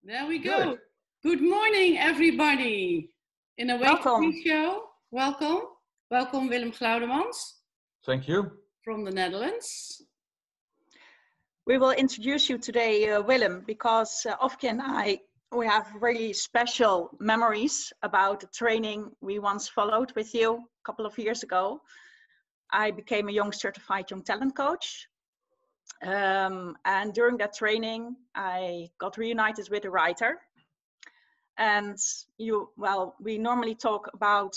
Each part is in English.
There we go. Good. Good morning, everybody. In a way Welcome. show. Welcome. Welcome, Willem Glaudemans Thank you. from the Netherlands. We will introduce you today, Willem, because Ofke and we have really special memories about the training we once followed with you a couple of years ago. I became a certified young talent coach. And during that training, I got reunited with a writer. And we normally talk about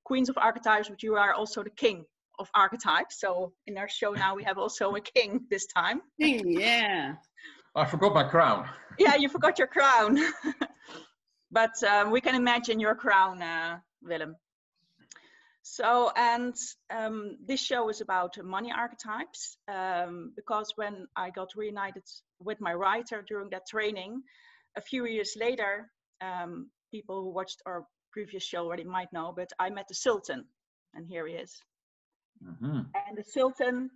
queens of archetypes, but you are also the king of archetypes. So in our show now, we have also a king this time. King, yeah. I forgot my crown. Yeah, you forgot your crown. But we can imagine your crown, Willem. So, and this show is about money archetypes, because when I got reunited with my writer during that training, a few years later, people who watched our previous show already might know, but I met the Sultan, and here he is. Mm-hmm. And the Sultan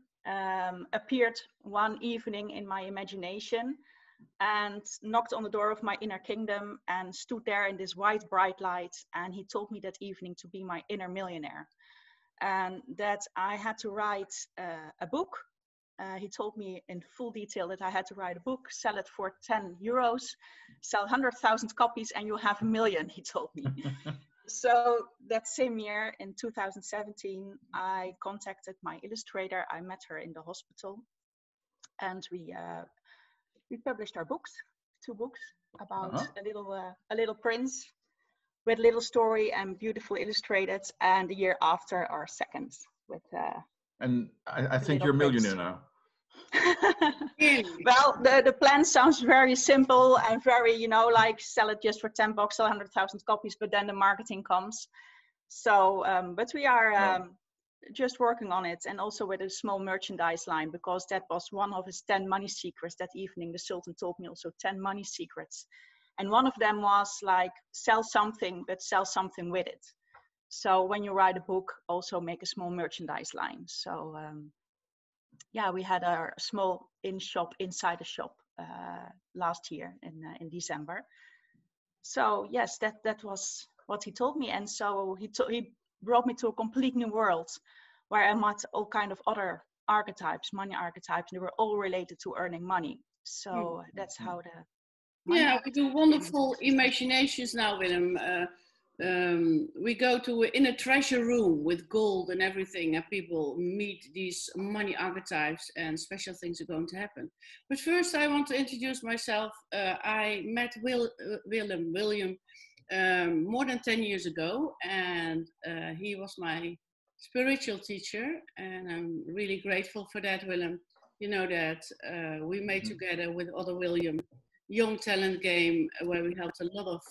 appeared one evening in my imagination and knocked on the door of my inner kingdom and stood there in this white bright light, and he told me that evening to be my inner millionaire and that I had to write a book. He told me in full detail that I had to write a book, sell it for 10 euros, sell 100,000 copies, and you'll have 1 million, he told me. So that same year, in 2017, I contacted my illustrator. I met her in the hospital, and we published our books, 2 books about a little prince with little story and beautifully illustrated. And the year after, our second with. And I think you're a millionaire now. Well, the plan sounds very simple and very, like sell it just for 10 bucks, sell 100,000 copies, but then the marketing comes. So, but we are just working on it, and also with a small merchandise line, because that was one of his 10 money secrets that evening. The Sultan told me also 10 money secrets. And one of them was like, sell something, but sell something with it. So when you write a book, also make a small merchandise line. So, yeah, we had a small inside the shop last year in December. So yes, that was what he told me, and so he brought me to a complete new world where I met all kind of other archetypes, money archetypes. They were all related to earning money. So that's how the we do wonderful imaginations now, Willem. We go to in a treasure room with gold and everything, and people meet these money archetypes, and special things are going to happen. But first, I want to introduce myself. I met William more than 10 years ago, and he was my spiritual teacher, and I'm really grateful for that, Willem. You know that we made together with other William Young Talent Game, where we helped a lot of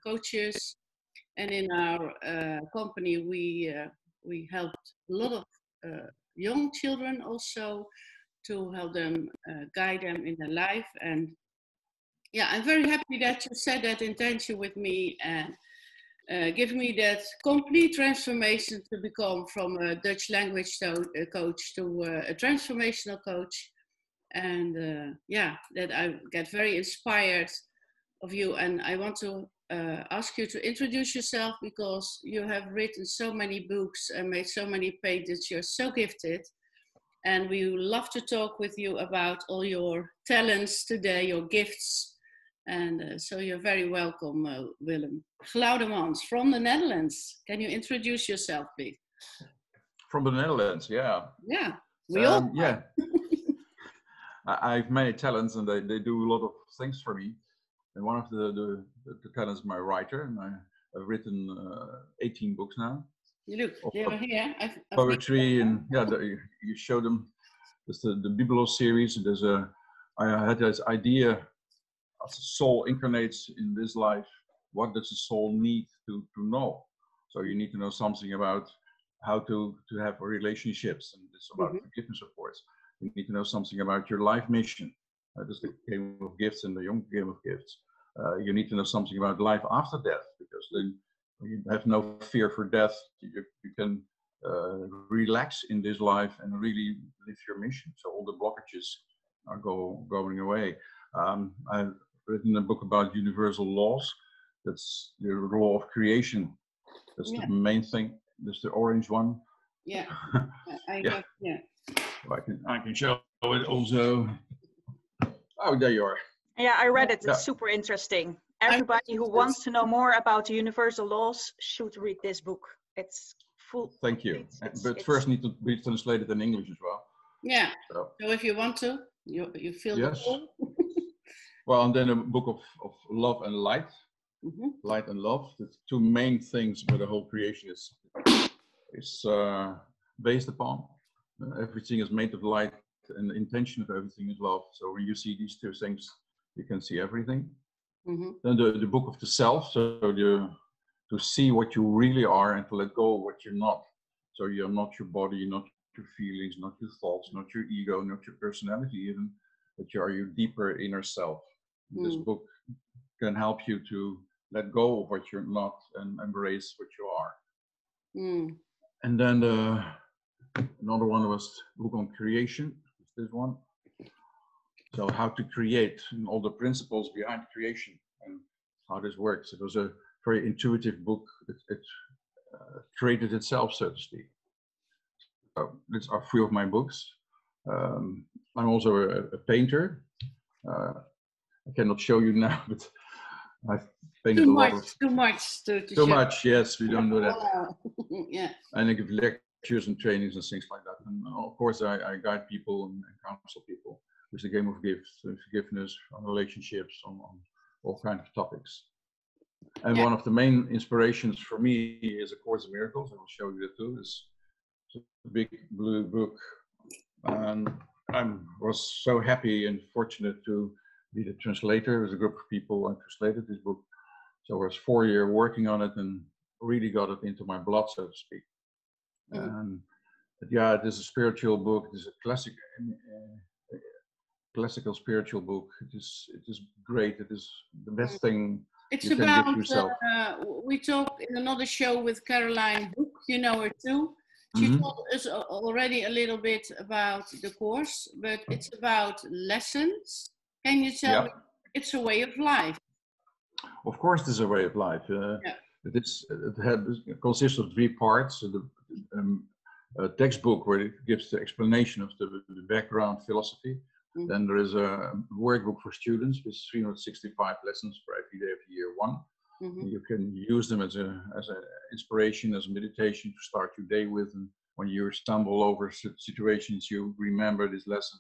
coaches. And in our company, we helped a lot of young children also to help them guide them in their life. And yeah, I'm very happy that you said that intention with me and give me that complete transformation to become from a Dutch language coach to a transformational coach. And yeah, that I get very inspired of you. And I want to ask you to introduce yourself, because you have written so many books and made so many pages. You're so gifted, and we would love to talk with you about all your talents today, your gifts. And so you're very welcome, Willem Glaudemans from the Netherlands. Can you introduce yourself, please? From the Netherlands, yeah. Yeah, we all. Yeah. I have many talents, and they do a lot of things for me. And one of the talents is my writer, and I've written 18 books now. You look, they're here. I've poetry, and yeah, you show them. There's the Bibelo series. I had this idea, as the soul incarnates in this life, what does the soul need to know? So you need to know something about how to have relationships, and it's about forgiveness, of course. You need to know something about your life mission. There's the game of gifts and the young game of gifts. You need to know something about life after death, because then you have no fear for death. You can relax in this life and really live your mission. So all the blockages are going away. written a book about universal laws. That's the law of creation. That's the main thing. That's the orange one. Yeah. Yeah. I can show it also. Oh, there you are. Yeah, I read it. It's super interesting. Everybody who wants to know more about the universal laws should read this book. It's full. Thank you. But first need to be translated in English as well. Yeah. So if you want to, you feel yes. the call. Well, and then a book of love and light. Light and love. The two main things where the whole creation is based upon. Everything is made of light, and the intention of everything is love. So when you see these two things, you can see everything. Then the book of the self, so to see what you really are and to let go of what you're not. So you're not your body, not your feelings, not your thoughts, not your ego, not your personality even, but you are your deeper inner self. This book can help you to let go of what you're not and embrace what you are. And then another one was book on creation. This one. So how to create and all the principles behind creation and how this works. It was a very intuitive book. It created itself, so to speak. So these are 3 of my books. I'm also a painter. I cannot show you now, but I've painted Too much. Too much, yes, we don't do that. Yeah. And I give lectures and trainings and things like that. And of course, I guide people and counsel people with the game of gifts, forgiveness, on relationships, on all kinds of topics. And one of the main inspirations for me is A Course in Miracles. I will show you that too. It's a big blue book. And I was so happy and fortunate to be the translator with a group of people and translated this book. So I was 4 years working on it and really got it into my blood, so to speak. And yeah, it is a spiritual book. It is a classical spiritual book. It is great. It is the best thing you can give to yourself. We talked in another show with Caroline Book, you know her too. She told us already a little bit about the course, but it's about lessons. Can you tell me? It's a way of life. Of course, it is a way of life. It consists of 3 parts. A textbook where it gives the explanation of the background philosophy. Then there is a workbook for students with 365 lessons for every day of year 1. You can use them as an inspiration, as a meditation to start your day with. And when you stumble over situations, you remember this lesson.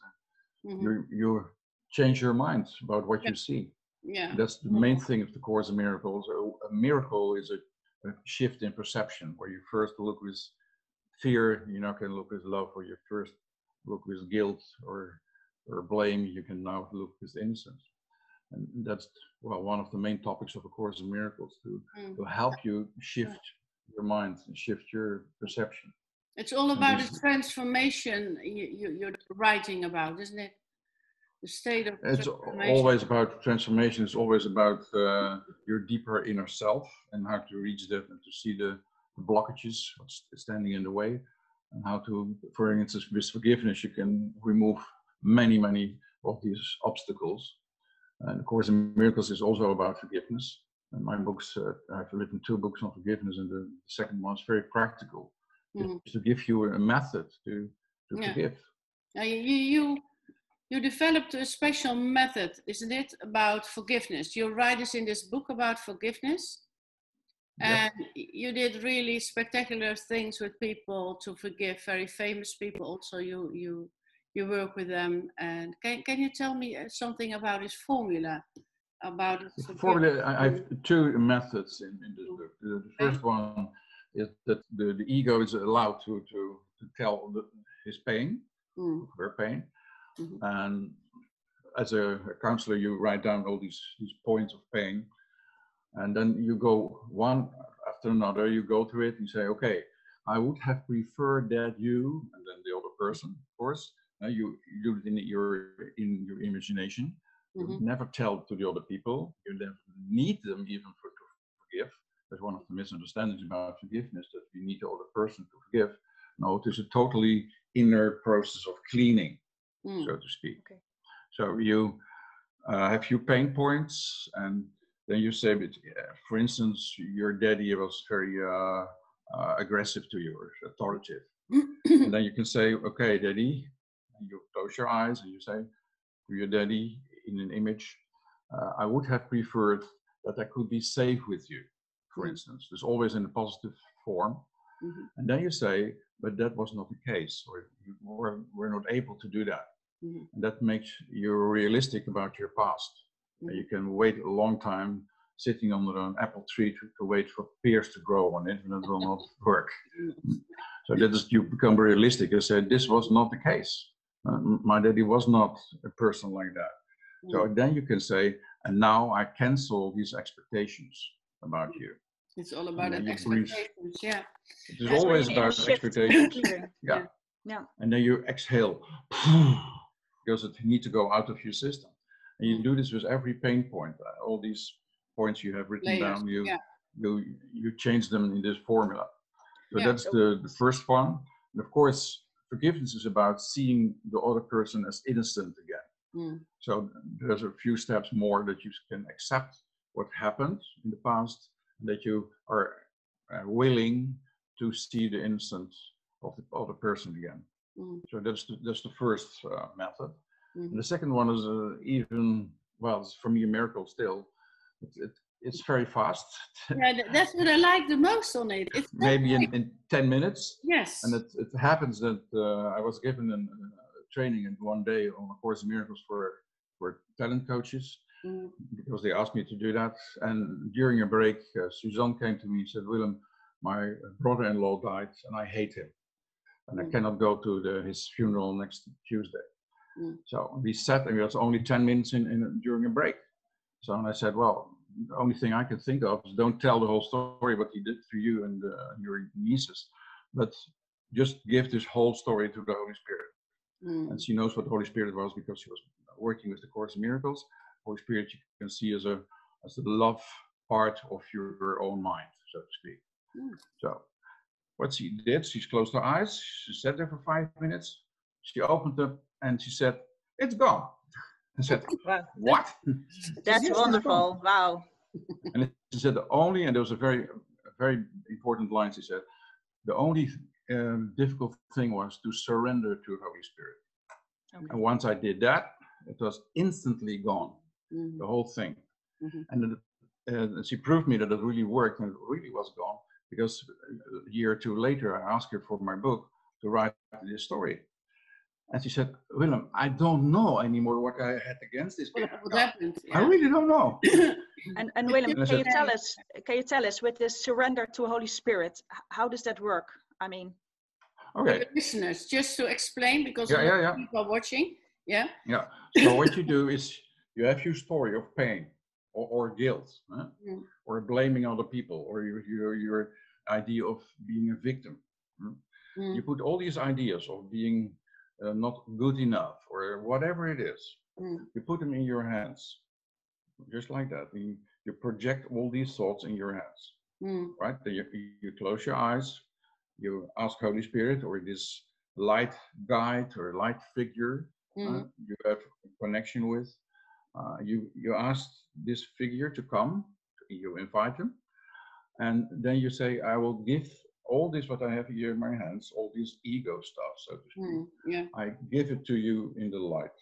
You change your mind about what you see. Yeah, that's the main thing of the Course in Miracles. A miracle is a shift in perception, where you first look with fear, you're not going to look with love, or you first look with guilt or blame, you can now look with innocence. And that's one of the main topics of A Course in Miracles, to help you shift your mind and shift your perception. It's all about the transformation you're writing about, isn't it? The state of it's always about transformation. It's always about your deeper inner self and how to reach that and to see the blockages, what's standing in the way, and how to, for instance, with forgiveness, you can remove many of these obstacles. And of course, Miracles is also about forgiveness. And my books, I've written 2 books on forgiveness, and the second one is very practical, to give you a method to forgive. Now you developed a special method, isn't it, about forgiveness? You write us in this book about forgiveness, and you did really spectacular things with people to forgive, very famous people. Also, you work with them. And can you tell me something about this formula? About formula, I have 2 methods in this book. The first one is that the ego is allowed to tell his pain, her pain. And as a counselor, you write down all these points of pain, and then you go one after another. You go through it and say, okay, I would have preferred that you, and then the other person, of course. You do it in your imagination. You never tell to the other people. You never need them even to forgive. That's one of the misunderstandings about forgiveness, that you need the other person to forgive. No, it is a totally inner process of cleaning, so to speak. Okay. So have few pain points, and then you say, but, for instance, your daddy was very aggressive to you or authoritative. And then you can say, okay, daddy, and you close your eyes and you say to your daddy in an image, I would have preferred that I could be safe with you, for instance. There's always in a positive form. And then you say, but that was not the case, or you were not able to do that. And that makes you realistic about your past. You can wait a long time sitting under an apple tree to wait for pears to grow on it, and it will not work. So that is, you become realistic and say, this was not the case. My daddy was not a person like that. So then you can say, and now I cancel these expectations about you. It's all about expectations, yeah. It is always about expectations. Yeah. And then you exhale, because it needs to go out of your system. And you do this with every pain point. All these points you have written down, you change them in this formula. So that's the first one. And of course, forgiveness is about seeing the other person as innocent again. So there's a few steps more that you can accept what happened in the past, and that you are willing to see the innocence of the other person again. So that's the first method. And the second one is even, well, it's for me a miracle still. It's very fast. Yeah, that's what I like the most on it. It's maybe in 10 minutes. Yes. And it happens that I was given a training in one day on A Course in Miracles for talent coaches, because they asked me to do that. And during a break, Suzanne came to me and said, Willem, my brother-in-law died and I hate him. And I cannot go to his funeral next Tuesday. So we sat, and it was only 10 minutes during a break. So and I said, well, the only thing I can think of is don't tell the whole story, what he did for you and your nieces, but just give this whole story to the Holy Spirit. And she knows what the Holy Spirit was because she was working with the Course in Miracles. Holy Spirit you can see as the love part of your own mind, so to speak. So what she did, she closed her eyes, she sat there for 5 minutes, she opened up and she said, it's gone. I said, wow. What? That's wonderful. Wow. And she said, and there was a very important line, she said, the only difficult thing was to surrender to the Holy Spirit. And once I did that, it was instantly gone, the whole thing. And she proved me that it really worked, and it really was gone, because a year or two later, I asked her for my book to write this story. And she said, Willem, I don't know anymore what I had against this guy. What happened? I really don't know. And Willem, can you tell us with this surrender to Holy Spirit, how does that work? I mean, okay. For the listeners, just to explain, because people are watching. Yeah. So what you do is you have your story of pain or guilt, or blaming other people, or your idea of being a victim. You put all these ideas of being not good enough, or whatever it is, you put them in your hands, just like that. You project all these thoughts in your hands, right? Then you close your eyes, you ask Holy Spirit or this light guide or light figure you have a connection with, you ask this figure to come, you invite him, and then you say, I will give all this what I have here in my hands, all this ego stuff, so to speak, I give it to you in the light,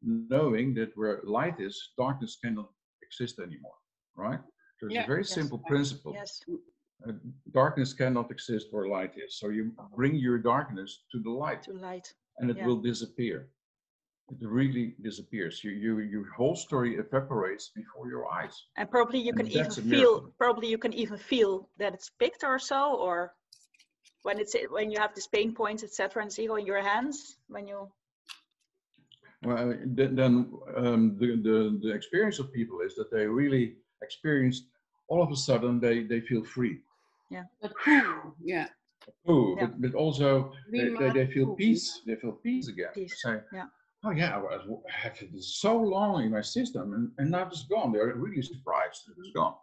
knowing that where light is, darkness cannot exist anymore, right? So it's a very simple principle. Darkness cannot exist where light is. So you bring your darkness to the light, and it will disappear. It really disappears. Your whole story evaporates before your eyes. And probably you can even feel that it's picked or so, or when you have this pain points, etc., and ego in your hands, when you. Well, then the experience of people is that they really experience, all of a sudden they feel free. But also they feel peace. They feel peace again. Oh yeah, I had it so long in my system, and now it's gone. They're really surprised that it's gone.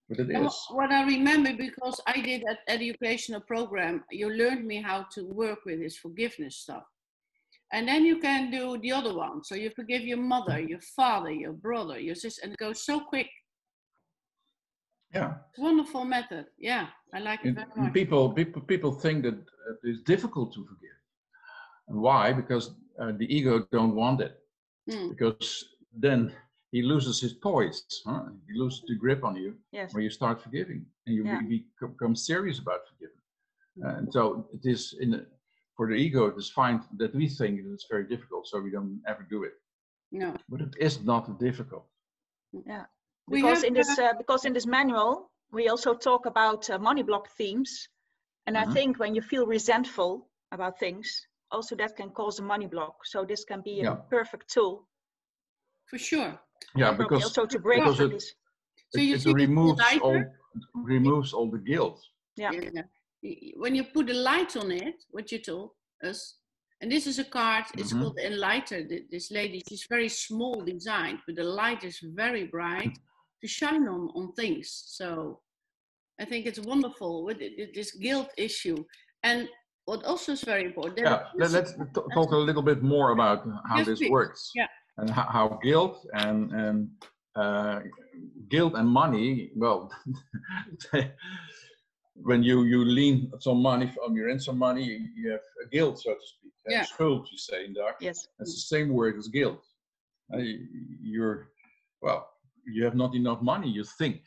But it is. What I remember, because I did an educational program, you learned me how to work with this forgiveness stuff. And then you can do the other one. So you forgive your mother, your father, your brother, your sister, and it goes so quick. Yeah. Wonderful method. Yeah, I like it very much. People think that it's difficult to forgive. And why? Because the ego don't want it. Because then he loses his poise. Huh? He loses the grip on you when you start forgiving, and you become serious about forgiving. And so it is for the ego, it is fine that we think it's very difficult, so we don't ever do it. No, but it is not difficult. Yeah, because in this manual we also talk about money block themes, and I think when you feel resentful about things, also that can cause a money block. So this can be a perfect tool. For sure. Yeah, because also to break through this. So you it see removes all the guilt. Yeah. When you put a light on it, what you told us, and this is a card, it's called the Enlighter. This lady, she's very small designed, but the light is very bright to shine on things. So I think it's wonderful with this guilt issue. And what also is very important. Let's talk a little bit more about how this works. Yeah. And how guilt and money, well, when you lean some money, you're in some money, you have a guilt, so to speak. Yeah. Schuld, you say in Dutch. Yes. It's the same word as guilt. You have not enough money, you think.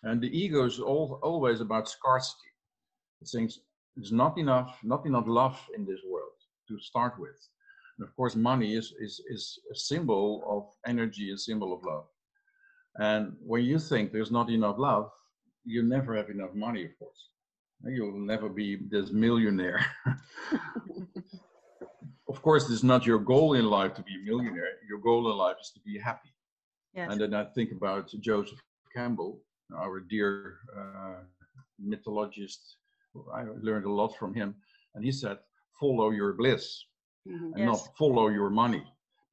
And the ego is always about scarcity. It thinks there's not enough love in this world to start with. And of course, money is a symbol of energy, a symbol of love. And when you think there's not enough love, you never have enough money, of course. You'll never be this millionaire. Of course, it's not your goal in life to be a millionaire. Your goal in life is to be happy. Yes. And then I think about Joseph Campbell, our dear mythologist. I learned a lot from him. And he said, follow your bliss and not follow your money.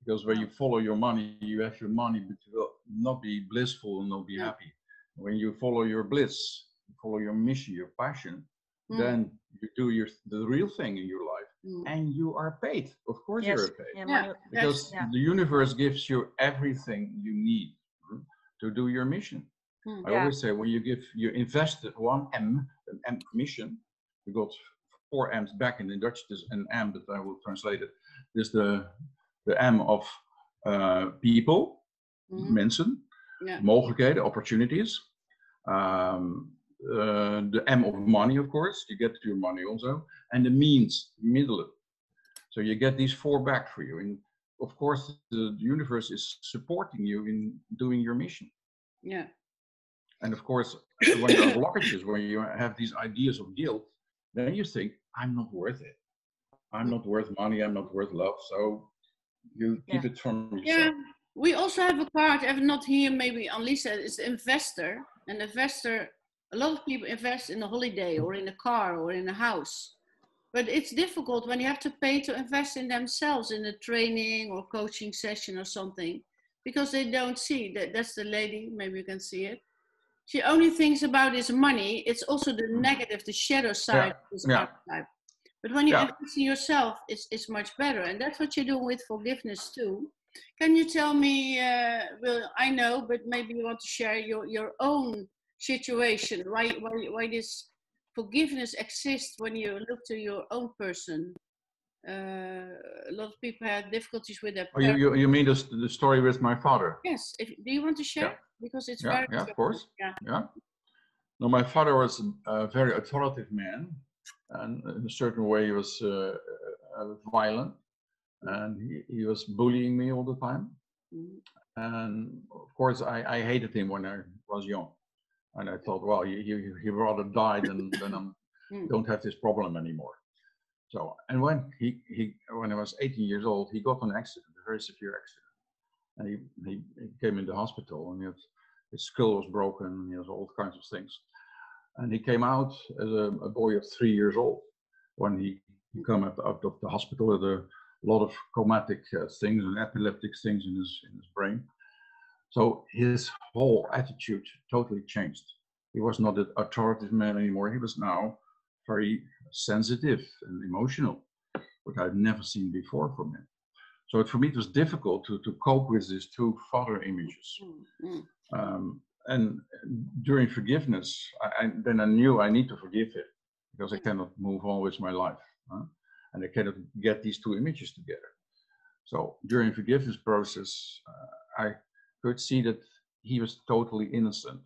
Because when you follow your money, you have your money, but you will not be blissful and not be happy. When you follow your bliss, follow your mission, your passion, then you do the real thing in your life, and you are paid. Of course, you're paid, because the universe gives you everything you need to do your mission. I always say when you invested 1 M, an M mission, you got 4 M's back. In Dutch, there's an M, but I will translate it. There's the M of people, mensen, mogelijkheden, opportunities. The M of money, of course, you get your money also, and the means, middelen. So you get these 4 back for you. And of course, the universe is supporting you in doing your mission. Yeah. And of course, when you have blockages, when you have these ideas of guilt, then you think, I'm not worth it. I'm not worth money. I'm not worth love. So you keep it from yourself. Yeah. We also have a card, not here, maybe on Lisa, it's the investor. An investor, a lot of people invest in a holiday or in a car or in a house. But it's difficult when you have to pay to invest in themselves in a training or coaching session or something, because they don't see that. That's the lady, maybe you can see it. She only thinks about his money. It's also the negative, the shadow side of this archetype. But when you invest in yourself, it's much better. And that's what you're doing with forgiveness too. Can you tell me, well, I know, but maybe you want to share your own situation, why this forgiveness exists when you look to your own person. A lot of people have difficulties with their parents. You mean the story with my father? Yes. Do you want to share? Because it's very of course. Yeah. No, my father was a very authoritative man, and in a certain way he was violent, and he was bullying me all the time. And of course I hated him when I was young, and I thought, well, he rather died than don't have this problem anymore. So, and when I was 18 years old, he got an accident, a very severe accident. And he came in the hospital, and his skull was broken, and he has all kinds of things. And he came out as a boy of 3 years old. When he came out of the hospital with a lot of chromatic things and epileptic things in his brain. So his whole attitude totally changed. He was not an authoritative man anymore. He was now very sensitive and emotional. what I've never seen before from him. So for me, it was difficult to cope with these two father images. And during forgiveness, then I knew I need to forgive him, because I cannot move on with my life. And I cannot get these two images together. So during forgiveness process, I could see that he was totally innocent.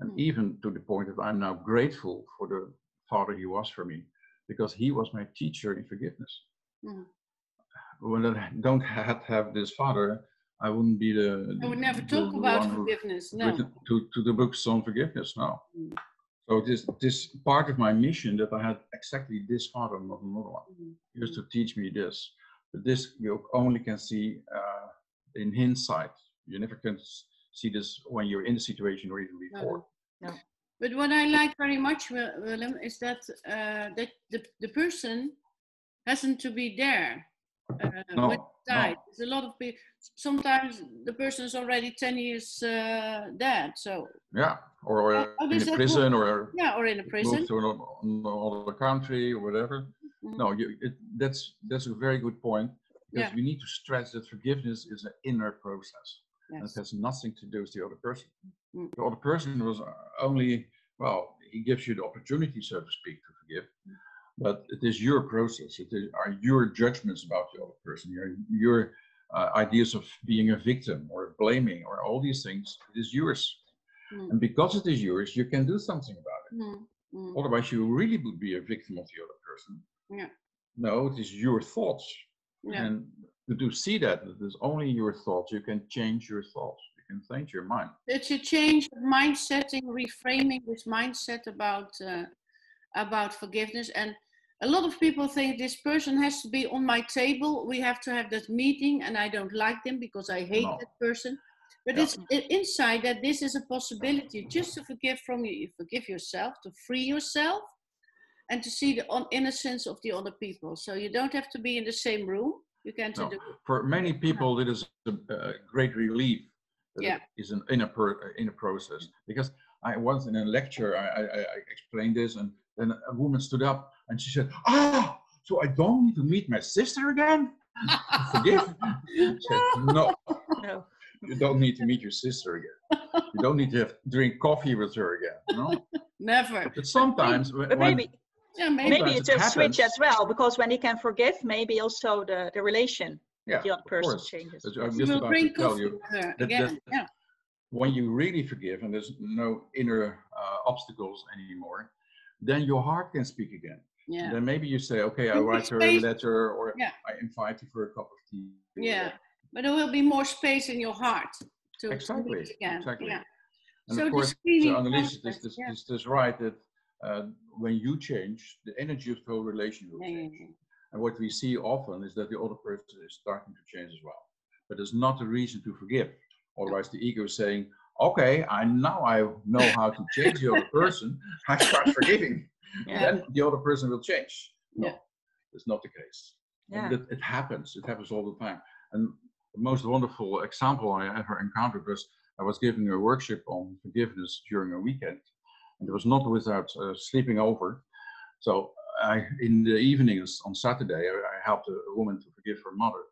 And even to the point that I'm now grateful for the father he was for me, because he was my teacher in forgiveness. When I don't have this father, I wouldn't be I would never talk about forgiveness. No. To the books on forgiveness now. So this part of my mission, that I had exactly this father, not another one. He used to teach me this. But this you only can see in hindsight. You never can see this when you're in the situation or even before. No. But what I like very much, Willem, is that that the person hasn't to be there when he died. There's a lot of people. Sometimes the person is already 10 years dead. So yeah, or in a prison, or in a prison, moved to another country or whatever. No, that's a very good point, because we need to stress that forgiveness is an inner process. And it has nothing to do with the other person. The other person was only, well, he gives you the opportunity, so to speak, to forgive. But it is your process. It are your judgments about the other person, your ideas of being a victim or blaming or all these things. It is yours. And because it is yours, you can do something about it. Otherwise, you really would be a victim of the other person. No, it is your thoughts. And to see that it is only your thoughts, you can change your thoughts. You can change your mind. It's a change of mindsetting, reframing this mindset about forgiveness. And a lot of people think this person has to be on my table. We have to have that meeting, and I don't like them because I hate that person. But it's inside that this is a possibility just to forgive from you, forgive yourself, to free yourself, and to see the innocence of the other people. So you don't have to be in the same room. You can do it. For many people, it is a great relief that it is an inner process. Because I once in a lecture, I explained this, and then a woman stood up and she said, so I don't need to meet my sister again? Forgive? I said, no. You don't need to meet your sister again. You don't need to drink coffee with her again. No? Never. But sometimes, maybe it's a happens, switch as well, because when you can forgive, maybe also the relation with the other person changes. I'm just about to tell you that when you really forgive and there's no inner obstacles anymore, then your heart can speak again. Then maybe you say, okay, I write her a letter, or I invite you for a cup of tea. But there will be more space in your heart to meet again. And so of course, Annelies, this is right, that when you change, the energy of the whole relation will change. And what we see often is that the other person is starting to change as well. But there's not a reason to forgive. Otherwise, the ego is saying, okay, I know how to change the other person. I start forgiving. Then the other person will change. No, that's not the case. It happens. It happens all the time. And the most wonderful example I ever encountered was I was giving a workshop on forgiveness during a weekend. And it was not without sleeping over. So in the evenings on Saturday, I helped a woman to forgive her mother.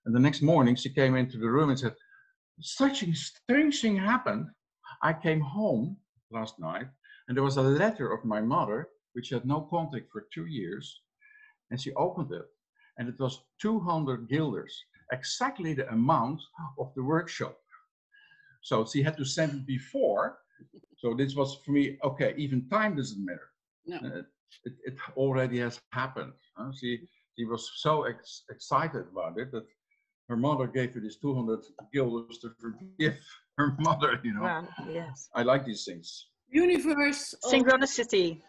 And the next morning, she came into the room and said, such a strange thing happened. I came home last night, and there was a letter of my mother, which had no contact for 2 years. And she opened it, and it was 200 guilders, exactly the amount of the workshop. So she had to send it before. So this was for me, okay, even time doesn't matter. No. It already has happened. She was so excited about it that her mother gave her these 200 guilders to forgive her mother, you know. Wow, yes. I like these things. Universe. Synchronicity.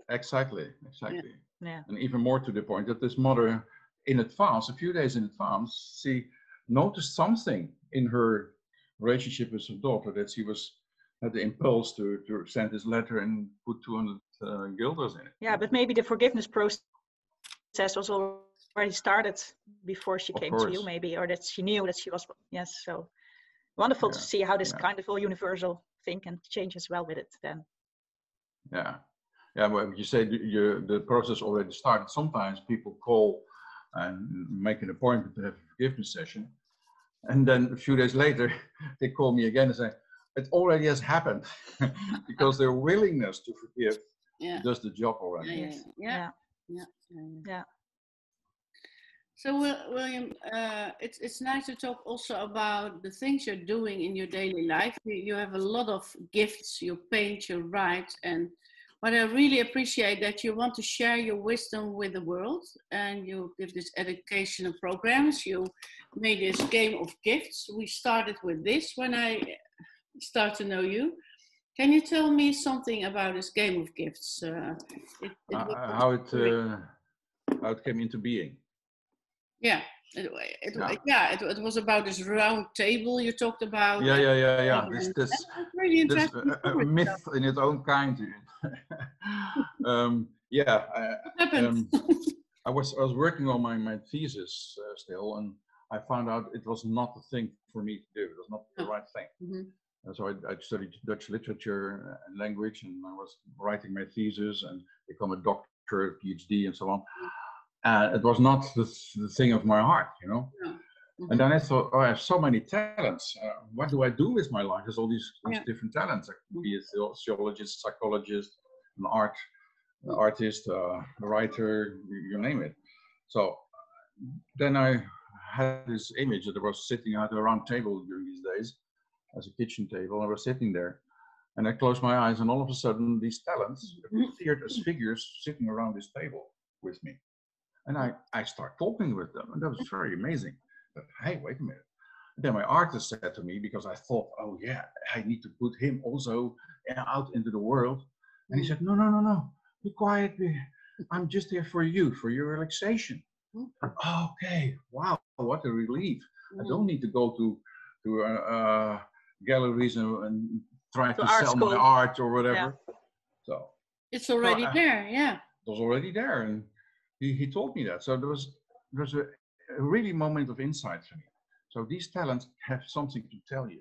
Exactly. And even more to the point that this mother, in advance, a few days in advance, she noticed something in her relationship with her daughter, that she had the impulse to send this letter and put 200 guilders in it. Yeah, but maybe the forgiveness process was already started before she came to you, maybe, or that she knew that she was. Yes, so wonderful to see how this kind of all universal thing can change as well with it then. Yeah, Yeah, well, you say the process already started. Sometimes people call and make an appointment to have a forgiveness session. And then a few days later, they call me again and say, it already has happened. Because their willingness to forgive does the job already. Yeah. So, William, it's nice to talk also about the things you're doing in your daily life. You have a lot of gifts. You paint, you write, but I really appreciate that you want to share your wisdom with the world, and you give this educational programs. You made this game of gifts. We started with this when I start to know you. Can you tell me something about this game of gifts? How it came into being. Yeah, it was about this round table you talked about. Yeah. This really interesting. a myth in its own kind. What happened? I was working on my thesis still, and I found out it was not the thing for me to do. It was not the right thing. Mm-hmm. And so I studied Dutch literature and language, and I was writing my thesis and become a doctor, PhD, and so on. It was not the thing of my heart, you know. No. Mm-hmm. And then I thought, oh, I have so many talents. What do I do with my life? There's all these different talents. I could be a sociologist, psychologist, an artist, a writer, you name it. So then I had this image that I was sitting at a round table during these days, as a kitchen table. I was sitting there, and I closed my eyes, and all of a sudden, these talents appeared as figures sitting around this table with me. And I start talking with them, and that was very amazing. But hey, wait a minute. And then my artist said to me, because I thought, oh yeah, I need to put him also out into the world. And he said, no, be quiet. I'm just here for you, for your relaxation. Okay, wow, what a relief. I don't need to go to galleries and try to sell my art or whatever. Yeah. So it's already there, yeah. It was already there, and he told me that. So there was a really moment of insight for me. So these talents have something to tell you.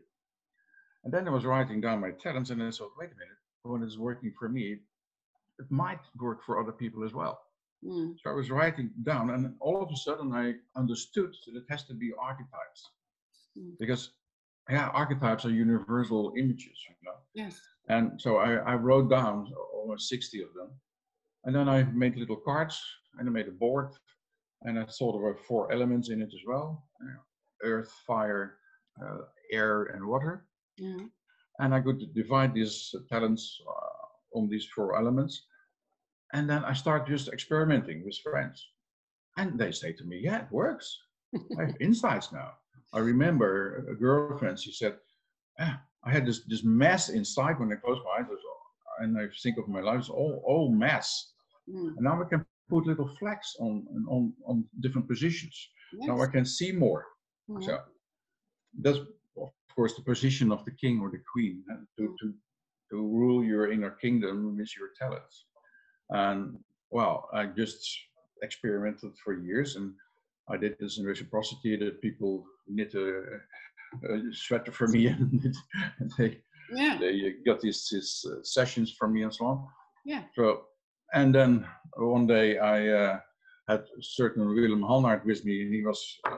And then I was writing down my talents, and I thought, wait a minute, when it's working for me, it might work for other people as well. So I was writing down, and all of a sudden I understood that it has to be archetypes. Because archetypes are universal images, you know. Yes. And so I wrote down almost 60 of them. And then I made little cards, and I made a board, and I thought there were 4 elements in it as well: earth, fire, air, and water. Yeah. And I could divide these talents on these 4 elements. And then I started just experimenting with friends. And they say to me, yeah, it works. I have insights now. I remember a girlfriend, she said, I had this mess inside when I closed my eyes, and I think of my life as all mess. And now I can put little flecks on different positions. Yes. Now I can see more. So that's, of course, the position of the king or the queen, to rule your inner kingdom with your talents. And well, I just experimented for years, and I did this in reciprocity, that people knit a sweater for me, and they got these sessions from me and so on. Yeah. So, and then one day I had a certain Willem Glaudemans with me, and he was a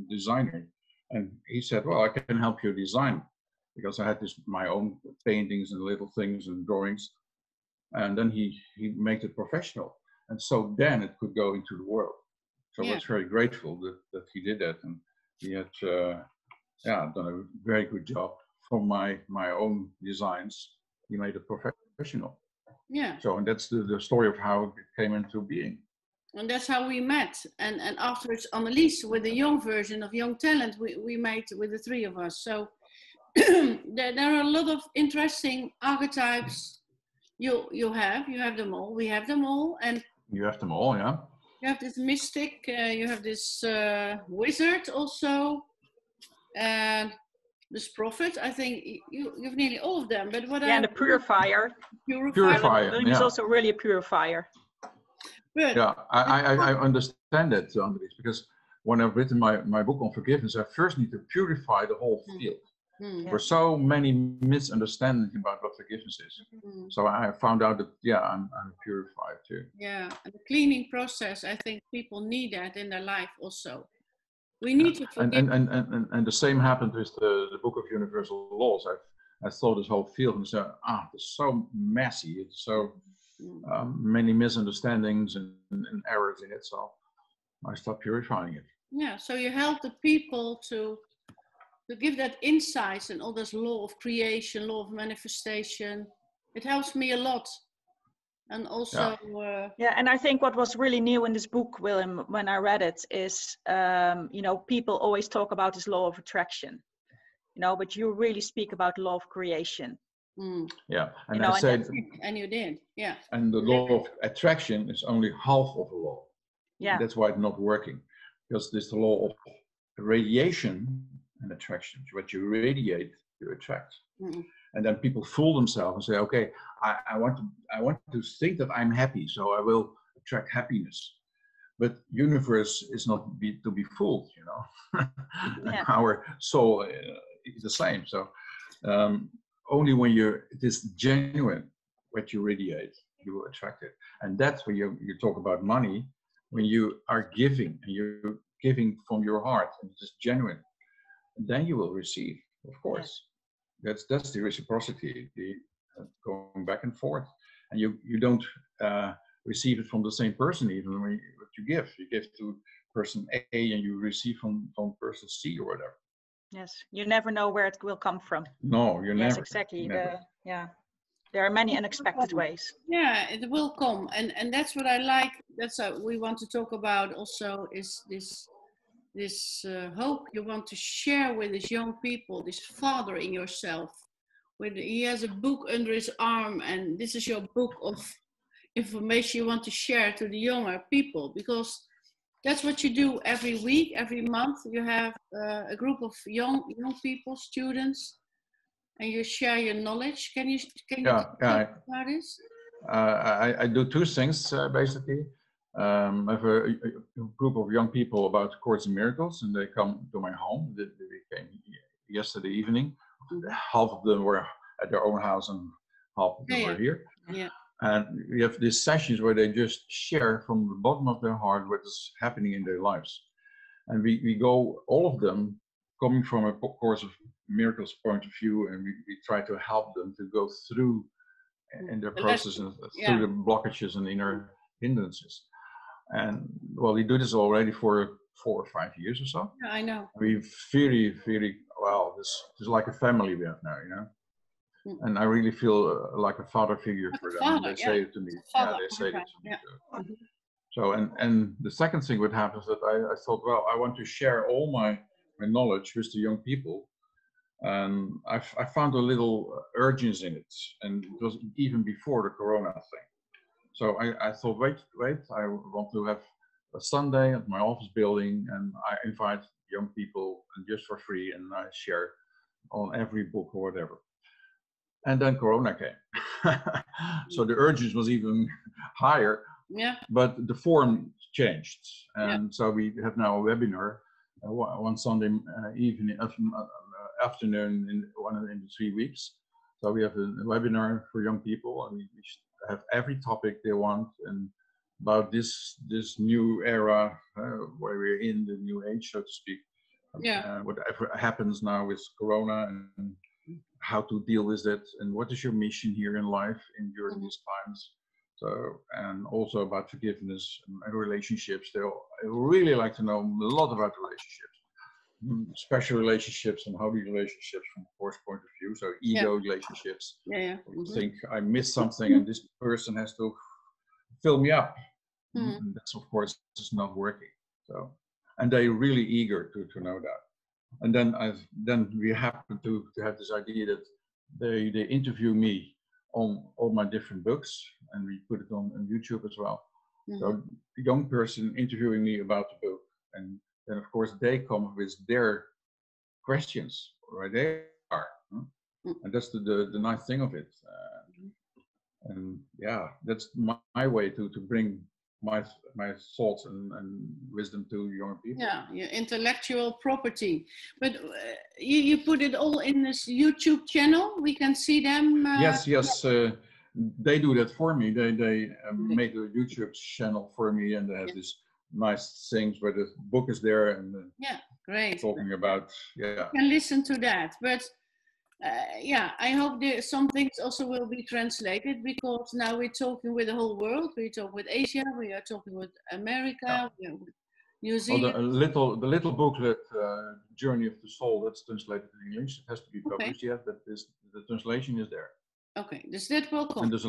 designer, and he said, well, I can help you design, because I had my own paintings and little things and drawings. And then he made it professional, and so then it could go into the world. So I was very grateful that he did that, and he had done a very good job for my own designs. He made it professional. Yeah. So, and that's the story of how it came into being. And that's how we met. And afterwards, Annelies, with the young version of Young Talent, we made with the 3 of us. So there are a lot of interesting archetypes. You have them all. We have them all, and you have them all, yeah. You have this mystic. You have this wizard also, and this prophet. I think you've nearly all of them. But what? And the purifier. Purifier. He's also really a purifier. Good. Yeah, I understand that, Andries, because when I've written my book on forgiveness, I first need to purify the whole field. Mm. There were so many misunderstandings about what forgiveness is. Mm. So I found out that, yeah, I'm purified too. Yeah, and the cleaning process, I think people need that in their life also. We need to forgive. And the same happened with the Book of Universal Laws. I saw this whole field and said, it's so messy. It's so many misunderstandings and errors in it. So I stopped purifying it. Yeah, so you help the people to give that insights and all this law of creation, law of manifestation. It helps me a lot. And also... Yeah, and I think what was really new in this book, Willem, when I read it, is, you know, people always talk about this law of attraction, you know, but you really speak about law of creation. Mm. Yeah, and you know, I said... And you did, yeah. And the law of attraction is only half of a law. Yeah. That's why it's not working. Because there's the law of radiation and attraction. What you radiate, you attract. Mm. And then people fool themselves and say, okay, I want to think that I'm happy, so I will attract happiness. But universe is not to be fooled, you know. Yeah. Our soul is the same. So only when it is genuine, what you radiate, you will attract it. And that's when you talk about money, when you are giving and you're giving from your heart and it is genuine, then you will receive, of course. That's the reciprocity, the going back and forth. And you don't receive it from the same person even when you give to person A and you receive from person C or whatever. Yes, you never know where it will come from. No, you never. Yes, exactly. Never. There are many unexpected ways. Yeah, it will come, and that's what I like. That's what we want to talk about. Also, is this hope you want to share with these young people, this father in yourself. He has a book under his arm, and this is your book of information you want to share to the younger people, because that's what you do every week, every month. You have a group of young people, students, and you share your knowledge. Can you talk about this? I do two things basically. I have a group of young people about Course in Miracles, and they come to my home. They came yesterday evening. Half of them were at their own house, and half of them were here. Yeah. And we have these sessions where they just share from the bottom of their heart what is happening in their lives. And we go, all of them, coming from a Course of Miracles point of view, and we try to help them to go through in their process and through the blockages and inner hindrances. And well, we do this already for 4 or 5 years or so. Yeah, I know. We really, well, this is like a family we have now, you know. And I really feel like a father figure for them. They say it to me. Yeah, they say it to me too. So, and the second thing what happens is that I thought, well, I want to share all my knowledge with the young people. And I found a little urgency in it. And it was even before the Corona thing. So I thought, wait, I want to have a Sunday at my office building, and I invite young people, and just for free, and I share on every book or whatever. And then Corona came. So the urgency was even higher. Yeah. But the form changed. And so we have now a webinar one Sunday evening, afternoon in 3 weeks. So we have a webinar for young people, and we have every topic they want, and about this new era where we're in the new age, so to speak. Whatever happens now with Corona, and how to deal with it, and what is your mission here in life during these times. So, and also about forgiveness and relationships. I really like to know a lot about relationships, special relationships, and healthy relationships from a Course point of view. So ego relationships. Think I missed something, and this person has to fill me up. And that's, of course, just not working. So, and they're really eager to know that. And then we happen to have this idea that they interview me on all my different books, and we put it on YouTube as well. So the young person interviewing me about the book, and then of course they come with their questions where they are, and that's the nice thing of it. And yeah, that's my way to bring my thoughts and wisdom to young people. Yeah, your intellectual property. But you put it all in this YouTube channel. We can see them. Yes. They do that for me. They make a YouTube channel for me, and they have this nice things where the book is there and yeah, great. Talking about You can listen to that, but yeah, I hope some things also will be translated, because now we're talking with the whole world. We talk with Asia, we are talking with America, we are with New Zealand. The little booklet, Journey of the Soul, that's translated in English. It has to be published yet, but the translation is there. Okay, dus that will come. And there's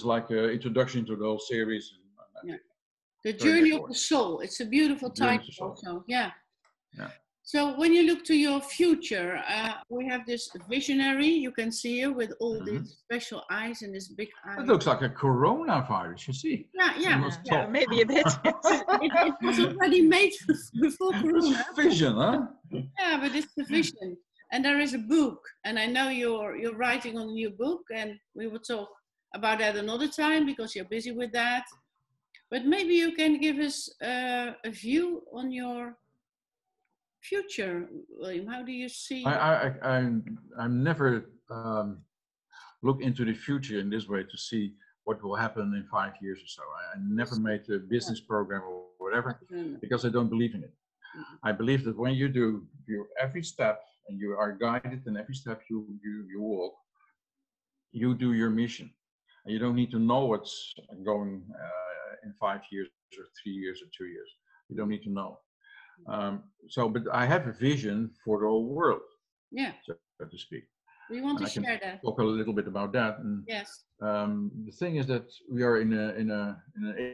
like a introduction to the whole series. Yeah. The Journey of the Soul. It's a beautiful title also. Yeah. So when you look to your future, we have this visionary. You can see her with all these special eyes and this big eye. It looks like a coronavirus, you see. Yeah, maybe a bit. It was already made before Corona. It's vision, huh? Yeah, but it's the vision. And there is a book, and I know you're writing on a new book, and we will talk about that another time because you're busy with that. But maybe you can give us a view on your future, William. How do you see? I'm never look into the future in this way to see what will happen in 5 years or so. I never made a business program or whatever because I don't believe in it. I believe that when you do your every step and you are guided in every step you walk, you do your mission. And you don't need to know what's going in 5 years or 3 years or 2 years. You don't need to know. But I have a vision for the whole world, so to speak. We want to share that. Talk a little bit about that. And, yes. The thing is that we are in an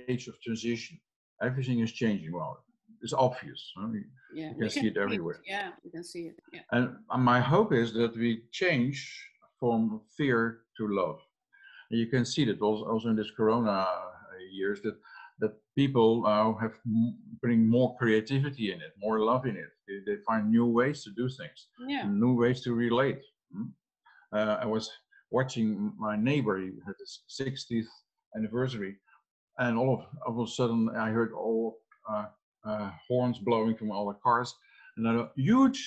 age of transition. Everything is changing. Well, it's obvious. Huh? You can see it everywhere. Yeah, we can see it. Yeah. And my hope is that we change from fear to love. And you can see that also in this Corona years that people now bring more creativity in it, more love in it. They find new ways to do things, new ways to relate. I was watching my neighbor. He had his 60th anniversary, and all of a sudden I heard all horns blowing from all the cars, and a huge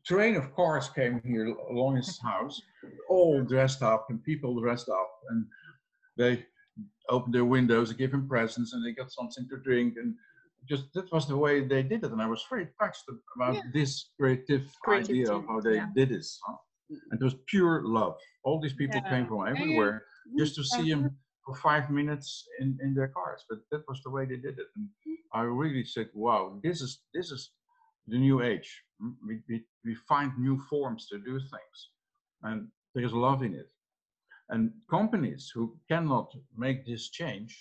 train of cars came here along his house, all dressed up, and people dressed up, and they opened their windows and gave him presents, and they got something to drink, and just that was the way they did it. And I was very touched about this creative idea of how they did this. Huh? And it was pure love. All these people came from everywhere just to see him for 5 minutes in their cars. But that was the way they did it. And I really said, wow, this is the new age. We find new forms to do things, and there's love in it. And companies who cannot make this change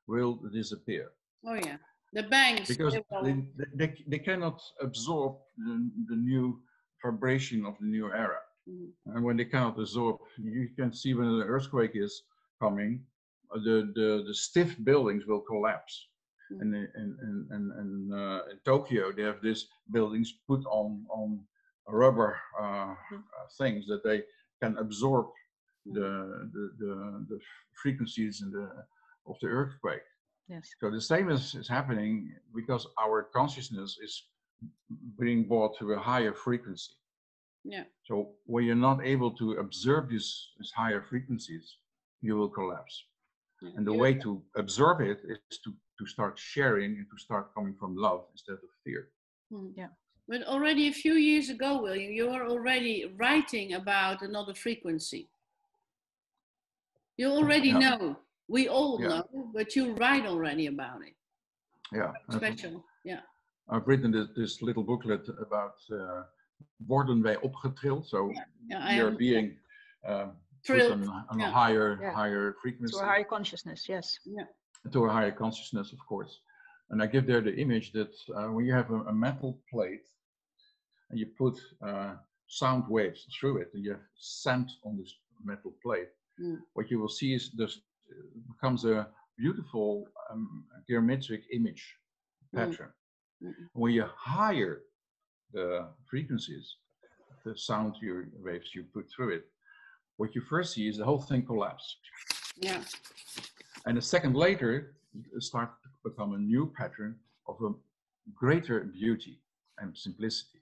will disappear. Oh yeah, the banks. Because they cannot absorb the new vibration of the new era. And when they cannot absorb, you can see when an earthquake is coming, the stiff buildings will collapse. And in Tokyo, they have these buildings put on rubber things that they can absorb the frequencies of the earthquake. Yes. So the same is happening because our consciousness is being brought to a higher frequency. Yeah. So when you're not able to absorb these higher frequencies, you will collapse. Yeah. And the way to absorb it is to start sharing and to start coming from love instead of fear. Yeah. But already a few years ago, William, you were already writing about another frequency. You already know. We all know, but you write already about it. Yeah. Special. Yeah. I've written this little booklet about worden wij opgetrild. So you're being thrilled on a higher frequency. To a higher consciousness, yes. Yeah. To a higher consciousness, of course. And I give there the image that when you have a metal plate and you put sound waves through it, and you have scent on this metal plate, what you will see is this becomes a beautiful geometric image pattern. When you higher the frequencies, the sound waves you put through it, what you first see is the whole thing collapse. Yeah. And a second later, it started to become a new pattern of a greater beauty and simplicity.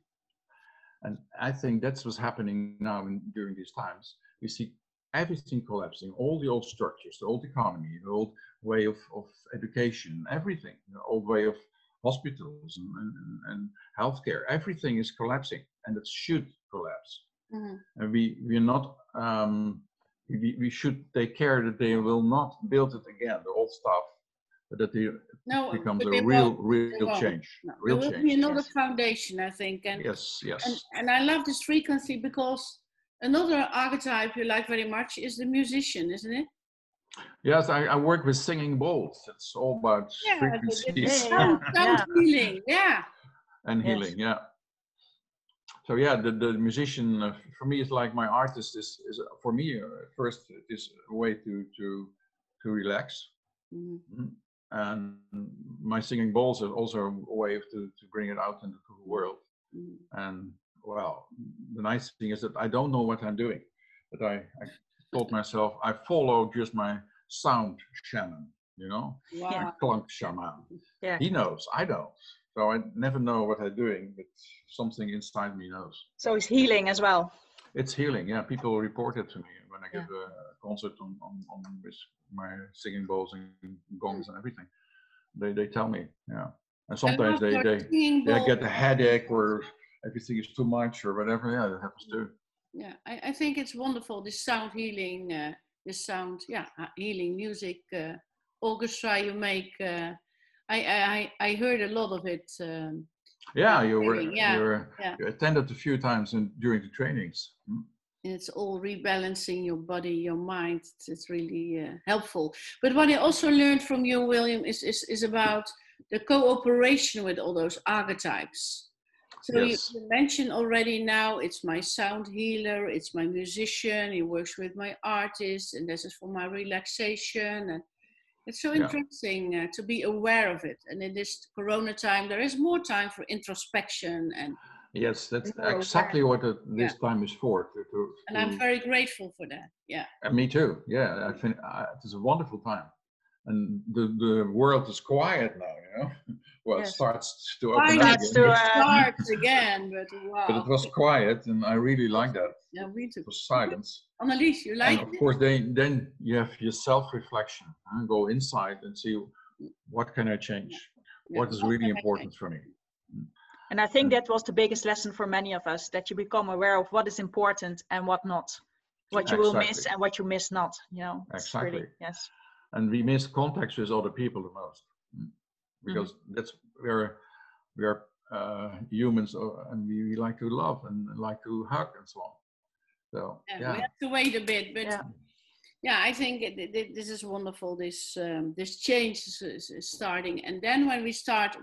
And I think that's what's happening now during these times. We see everything collapsing, all the old structures, the old economy, the old way of education, everything, the old way of hospitals and healthcare, everything is collapsing, and it should collapse. Mm-hmm. And we're not, we should take care that they will not build it again, the old stuff, but that it becomes a real change. No. Real there will change. be another foundation, I think. And, yes. And I love this frequency because another archetype you like very much is the musician, isn't it? Yes, I work with singing bowls. It's all about frequencies. Sound healing, and healing, So the musician for me is like my artist is for me first is a way to relax, mm-hmm. And my singing bowls is also a way to bring it out into the world. Mm-hmm. And well, the nice thing is that I don't know what I'm doing, but I told myself I follow just my sound shaman, my clunk shaman. Yeah. He knows, I don't. So I never know what I'm doing, but something inside me knows. So it's healing as well. It's healing, yeah. People report it to me when I give a concert on with my singing bowls and gongs and everything. They tell me, And sometimes they get a headache or everything is too much or whatever. Yeah, that happens too. Yeah, I think it's wonderful. This sound healing, healing music orchestra you make. I heard a lot of it. You attended a few times during the trainings. And it's all rebalancing your body, your mind. It's really helpful. But what I also learned from you, William, is about the cooperation with all those archetypes. So you mentioned already now, it's my sound healer, it's my musician, he works with my artist, and this is for my relaxation. And it's so interesting to be aware of it. And in this Corona time, there is more time for introspection. And yes, that's exactly what this time is for. And I'm very grateful for that. Yeah. And me too. Yeah, I think it's a wonderful time. And the world is quiet now, Well, it starts to open up again. It starts again, but wow. But it was quiet, and I really like that. Yeah, me too. It was silence. Annelies, you like it? And of course, then you have your self-reflection. Go inside and see what can I change? What is really important for me? And I think that was the biggest lesson for many of us, that you become aware of what is important and what not. What you will miss and what you miss not, Exactly. Really, yes. And we miss contacts with other people the most, because that's we are humans, and we like to love and like to hug and so on. So we have to wait a bit, but I think this is wonderful. This change is starting, and then when we start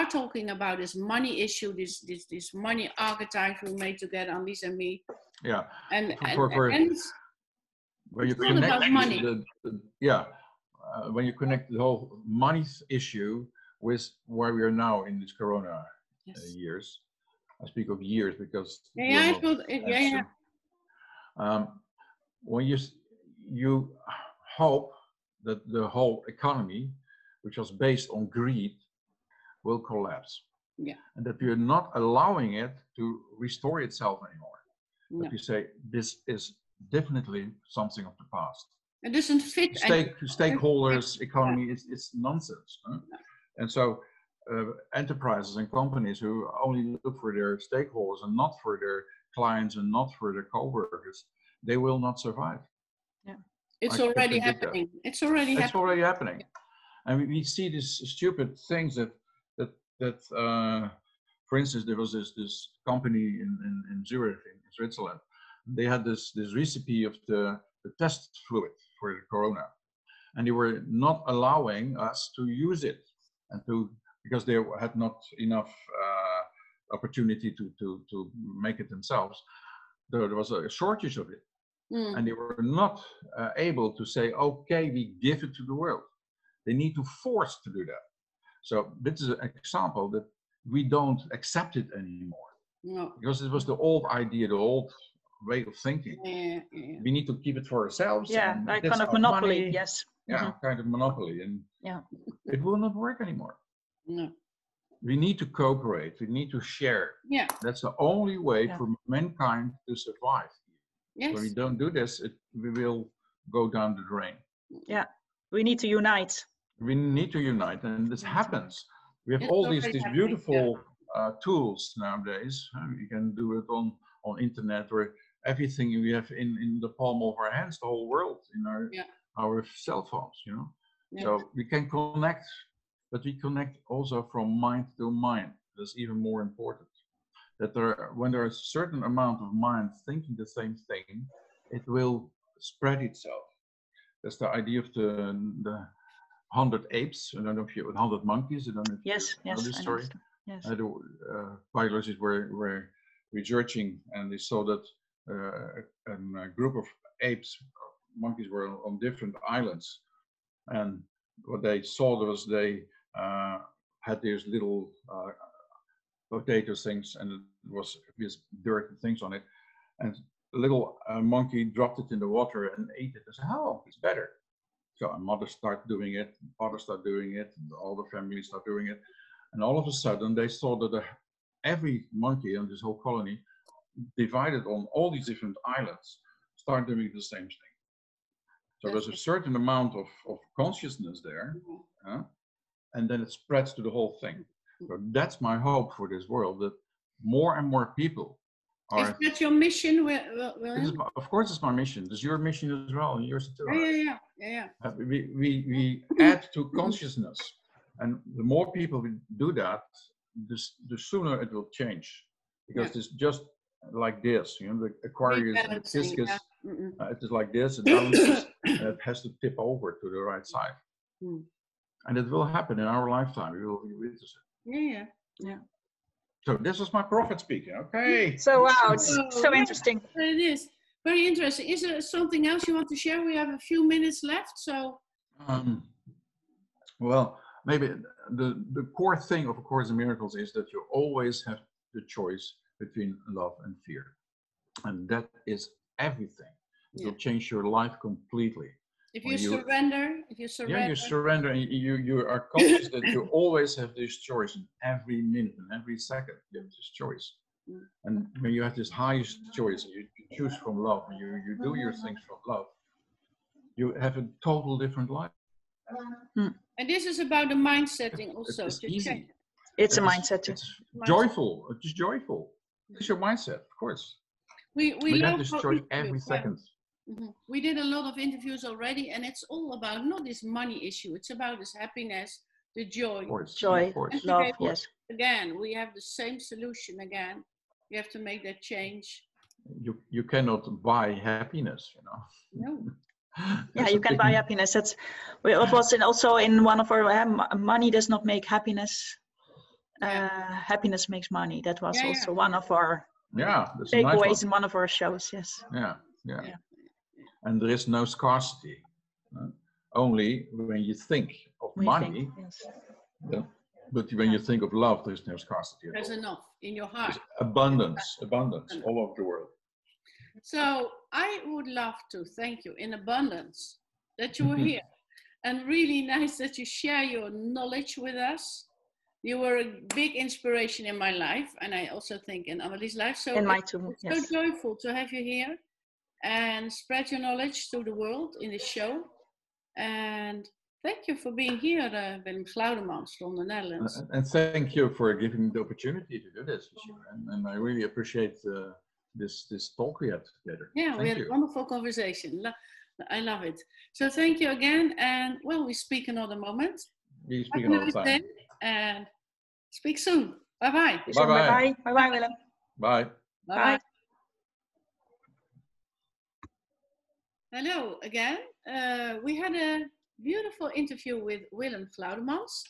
talking about this money issue, this money archetype we made together, Annelies and me. Yeah. And where you connect money. When you connect the whole money issue with where we are now in this Corona years. I speak of years because when you hope that the whole economy, which was based on greed, will collapse. Yeah. And that we are not allowing it to restore itself anymore. No. That we say this is definitely something of the past. It doesn't fit. Stakeholders, economy, it's nonsense. Huh? No. And so enterprises and companies who only look for their stakeholders and not for their clients and not for their co-workers, they will not survive. Yeah. It's already happening. It's already happening. And we see these stupid things that for instance, there was this company in Zurich, in Switzerland. They had this recipe of the test fluid for the corona, and they were not allowing us to use it, because they had not enough opportunity to make it themselves. There was a shortage of it, and they were not able to say, okay, we give it to the world. They need to force to do that. So this is an example that we don't accept it anymore. No. Because it was the old idea, the old way of thinking. We need to keep it for ourselves. Yeah, like kind of monopoly, yes. kind of monopoly, and it will not work anymore. No. We need to cooperate. We need to share. Yeah. That's the only way for mankind to survive. Yes. When we don't do this, we will go down the drain. Yeah, we need to unite. We need to unite, and this happens. We have It's all already these happening, beautiful tools nowadays. You can do it on internet, or everything we have in the palm of our hands, the whole world in our cell phones, you know. Yeah. So we can connect, but we connect also from mind to mind. That's even more important. That when there is a certain amount of mind thinking the same thing, it will spread itself. That's the idea of the 100 apes. I don't know if you 100 monkeys. I don't know if you know this story. Yes. The biologists were researching, and they saw that a group of monkeys were on different islands, and what they saw was they had these little potato things, and it was these dirt and things on it, and the little monkey dropped it in the water and ate it and said, "Oh, it's better." So a mother started doing it, father started doing it, and all the families start doing it, and all of a sudden they saw that every monkey in this whole colony, divided on all these different islands, start doing the same thing. So there's a certain amount of consciousness there, and then it spreads to the whole thing. So that's my hope for this world, that more and more people are... Is that your mission, William? Of course it's my mission. It's your mission as well, and yours too. Yeah. We add to consciousness, and the more people we do that, the sooner it will change. Because it's just like this, you know, the Aquarius and the Pisces, it is like this, it balances, and it has to tip over to the right side. And it will happen in our lifetime. We will be witness it. Yeah. So this is my prophet speaking. Okay. So wow, it's so interesting. It is very interesting. Is there something else you want to share? We have a few minutes left, so. Well, maybe the core thing of A Course in Miracles is that you always have the choice between love and fear, and that is everything. It will change your life completely. If you surrender, you surrender, and you are conscious that you always have this choice in every minute and every second. You have this choice, and when you have this highest choice, you choose from love, and you do your things from love, you have a total different life. And this is about the mind setting also. It's easy. It's a mindset. It's joyful. It's joyful. It's your mindset, of course. We have this choice every second. We did a lot of interviews already, and it's all about not this money issue. It's about this happiness, the joy. Joy, love, yes. Again, we have the same solution again. We have to make that change. You cannot buy happiness, you know. No. Yeah, you can buy happiness. It was also in one of our money does not make happiness. Happiness makes money. That was also one of our takeaways in one of our shows. Yes. Yeah. And there is no scarcity. Only when you think of money. But when you think of love, there is no scarcity. There's enough in your heart. There's abundance all over the world. So I would love to thank you in abundance that you were here, and really nice that you share your knowledge with us. You were a big inspiration in my life, and I also think in Amelie's life. So in my too. It's so joyful to have you here and spread your knowledge to the world in this show. And thank you for being here, Willem Glaudemans from the Netherlands. And thank you for giving me the opportunity to do this. And I really appreciate this talk we had together. Yeah, we had a wonderful conversation. I love it. So thank you again. And well, we speak another moment. We speak another time. And speak soon. Bye-bye. Bye-bye. Bye-bye, Willem. Bye. Bye. Hello again. We had a beautiful interview with Willem Glaudemans.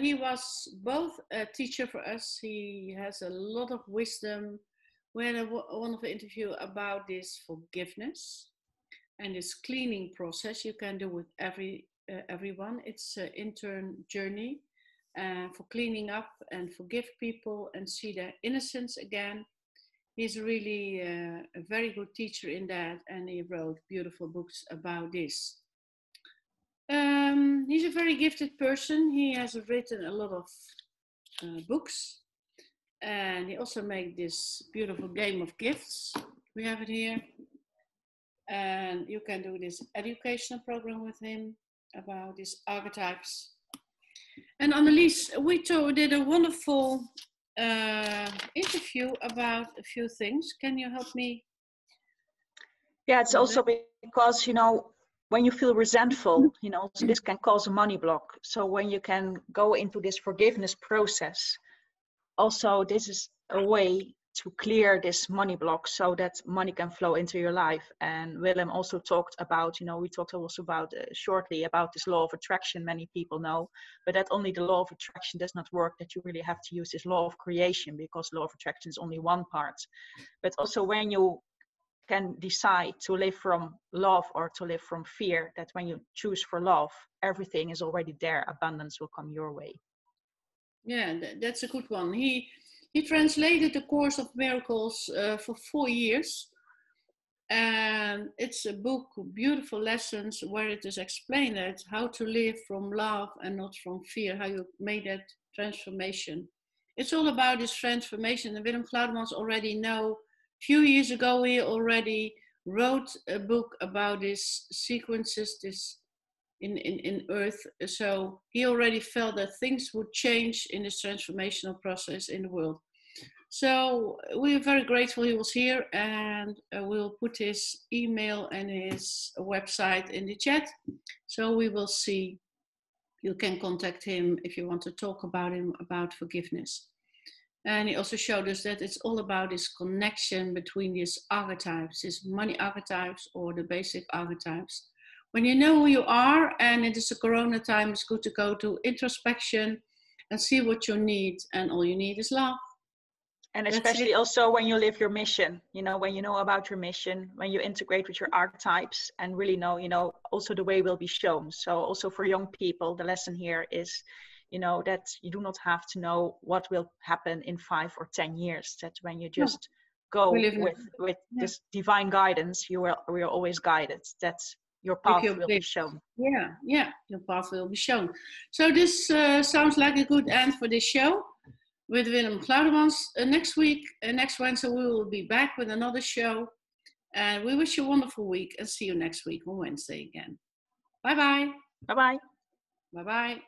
He was both a teacher for us. He has a lot of wisdom. We had a wonderful interview about this forgiveness and this cleaning process you can do with everyone. It's an intern journey for cleaning up and forgive people and see their innocence again. He's really a very good teacher in that, and he wrote beautiful books about this. He's a very gifted person. He has written a lot of books, and he also made this beautiful game of gifts. We have it here, and you can do this educational program with him about these archetypes. And Annelies, we did a wonderful interview about a few things. Can you help me? Yeah, it's also because, you know, when you feel resentful, you know, so this can cause a money block. So when you can go into this forgiveness process, also this is a way to clear this money block so that money can flow into your life. And Willem also talked about, you know, we talked also about shortly about this law of attraction. Many people know, but that only the law of attraction does not work, that you really have to use this law of creation, because law of attraction is only one part. But also when you can decide to live from love or to live from fear, that when you choose for love, everything is already there. Abundance will come your way. Yeah, that's a good one. He translated the Course of Miracles for 4 years. And it's a book, beautiful lessons, where it is explained that how to live from love and not from fear, how you made that transformation. It's all about this transformation. And Willem Glaudemans already know, a few years ago, he already wrote a book about these sequences, this in Earth. So he already felt that things would change in this transformational process in the world. So we're very grateful he was here, and we'll put his email and his website in the chat. So we will see. You can contact him if you want to talk about him about forgiveness. And he also showed us that it's all about this connection between these archetypes, these money archetypes or the basic archetypes. When you know who you are, and it is a corona time, it's good to go to introspection and see what you need. And all you need is love. And especially also when you live your mission, you know, when you know about your mission, when you integrate with your archetypes and really know, you know, also the way will be shown. So also for young people, the lesson here is, you know, that you do not have to know what will happen in 5 or 10 years. That when you just go with this divine guidance, we're always guided. That's your path will be shown. Yeah, your path will be shown. So this sounds like a good end for this show with Willem Glaudemans. Next week, next Wednesday, we will be back with another show. And we wish you a wonderful week, and see you next week on Wednesday again. Bye-bye. Bye-bye. Bye-bye.